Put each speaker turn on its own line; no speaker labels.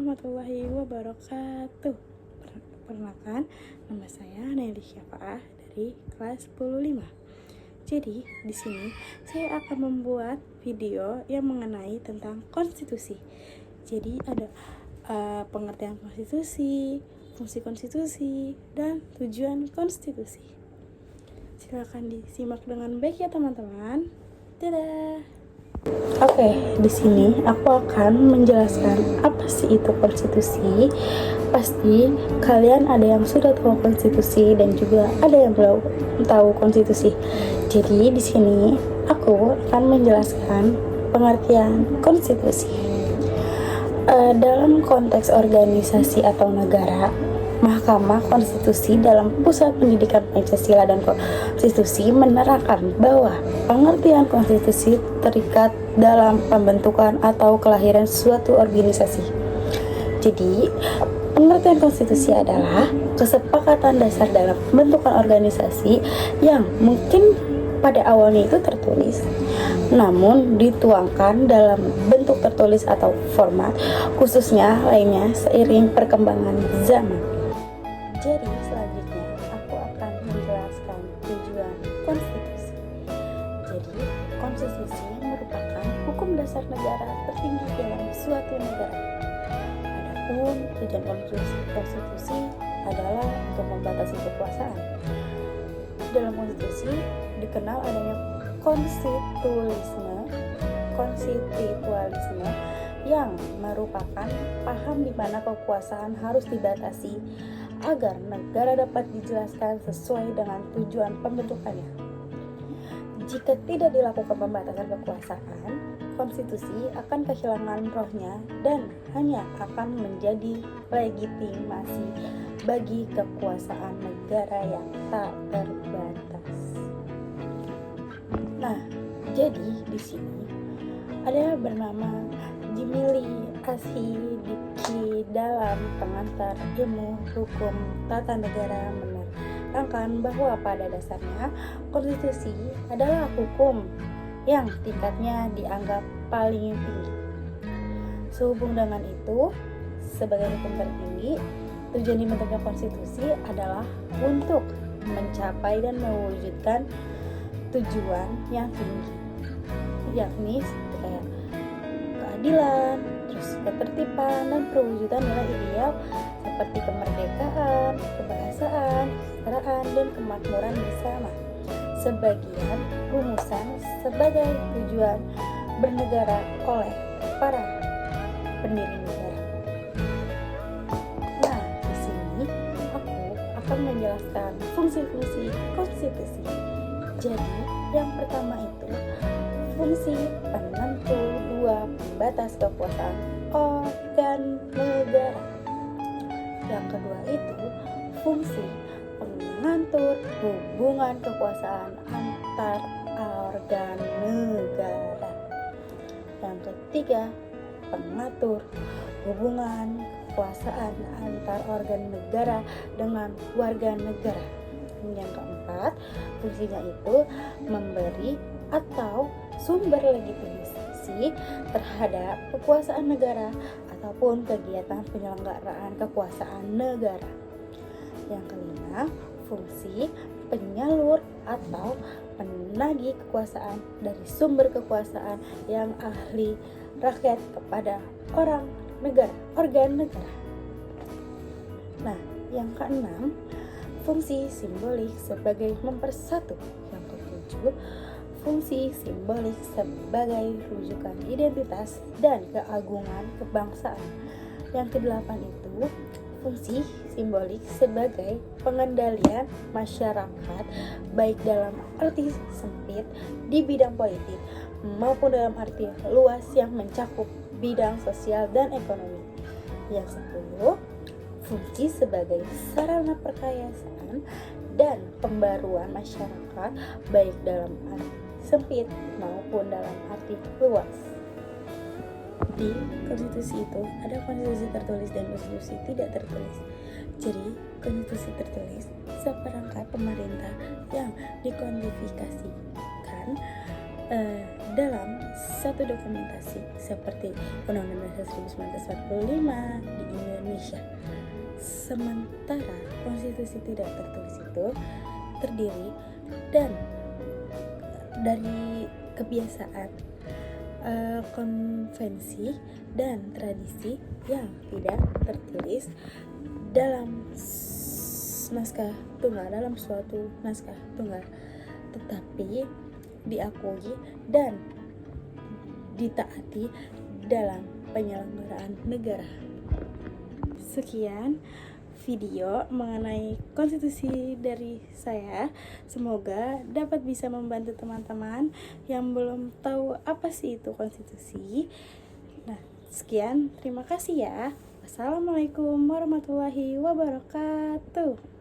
warahmatullahi wabarakatuh. Perkenalkan, nama saya Naili Syafa'ah dari kelas 10 5. Jadi, di sini saya akan membuat video yang mengenai tentang konstitusi. Jadi, ada pengertian konstitusi, fungsi konstitusi, dan tujuan konstitusi. Silakan disimak dengan baik ya teman-teman. Dadah. Oke, di sini aku akan menjelaskan apa sih itu konstitusi. Pasti kalian ada yang sudah tahu konstitusi dan juga ada yang belum tahu konstitusi. Jadi di sini aku akan menjelaskan pengertian konstitusi. Dalam konteks organisasi atau negara, Mahkamah Konstitusi dalam Pusat Pendidikan Pancasila dan Konstitusi menerangkan bahwa pengertian konstitusi terikat dalam pembentukan atau kelahiran suatu organisasi. Jadi, pengertian konstitusi adalah kesepakatan dasar dalam pembentukan organisasi yang mungkin pada awalnya itu tertulis, namun dituangkan dalam bentuk tertulis atau format, khususnya lainnya seiring perkembangan zaman. Jadi selanjutnya aku akan menjelaskan tujuan konstitusi. Jadi konstitusi merupakan hukum dasar negara tertinggi dalam suatu negara. Adapun tujuan konstitusi adalah untuk membatasi kekuasaan. Dalam konstitusi dikenal adanya konstitualisme yang merupakan paham di mana kekuasaan harus dibatasi agar negara dapat dijelaskan sesuai dengan tujuan pembentukannya. Jika tidak dilakukan pembatasan kekuasaan, konstitusi akan kehilangan rohnya dan hanya akan menjadi legitimasi bagi kekuasaan negara yang tak terbatas. Nah, jadi di sini ada bernama Jimili Asidiki dalam pengantar ilmu hukum tata negara menerangkan bahwa pada dasarnya konstitusi adalah hukum yang tingkatnya dianggap paling tinggi. Sehubung dengan itu, sebagai hukum tertinggi, tujuan dibentuknya konstitusi adalah untuk mencapai dan mewujudkan tujuan yang tinggi, yakni kayak keadilan, terus ketertiban dan perwujudan nilai ideal seperti kemerdekaan, kebahasaan, kesetaraan dan kemakmuran bersama. Sebagian rumusan sebagai tujuan bernegara oleh para pendiri negara. Nah, di sini aku akan menjelaskan fungsi-fungsi konstitusi. Jadi, yang pertama itu fungsi penentu, dua pembatas kekuasaan organ negara. Yang kedua itu fungsi pengatur hubungan kekuasaan antar organ negara. Yang ketiga, pengatur hubungan kekuasaan antar organ negara dengan warga negara. Yang keempat, fungsinya itu memberi atau sumber legitimasi terhadap kekuasaan negara ataupun kegiatan penyelenggaraan kekuasaan negara. Yang kelima, fungsi penyalur atau penagih kekuasaan dari sumber kekuasaan yang ahli rakyat kepada organ negara. Nah, yang keenam, fungsi simbolik sebagai mempersatu. Yang ketujuh, fungsi simbolik sebagai rujukan identitas dan keagungan kebangsaan. Yang kedelapan itu fungsi simbolik sebagai pengendalian masyarakat baik dalam arti sempit di bidang politik maupun dalam arti luas yang mencakup bidang sosial dan ekonomi. Yang 10, fungsi sebagai sarana perkayaan dan pembaruan masyarakat baik dalam arti sempit maupun dalam arti luas. Di konstitusi itu ada konstitusi tertulis dan konstitusi tidak tertulis. Jadi konstitusi tertulis seperangkat pemerintah yang dikodifikasikan dalam satu dokumentasi seperti Undang-Undang Dasar 1945 di Indonesia. Sementara konstitusi tidak tertulis itu terdiri dan dari kebiasaan, konvensi dan tradisi yang tidak tertulis dalam naskah tunggal, dalam suatu naskah tunggal, tetapi diakui dan ditaati dalam penyelenggaraan negara. Sekian video mengenai konstitusi dari saya. Semoga dapat bisa membantu teman-teman yang belum tahu apa sih itu konstitusi. Nah, sekian, terima kasih ya. Wassalamualaikum warahmatullahi wabarakatuh.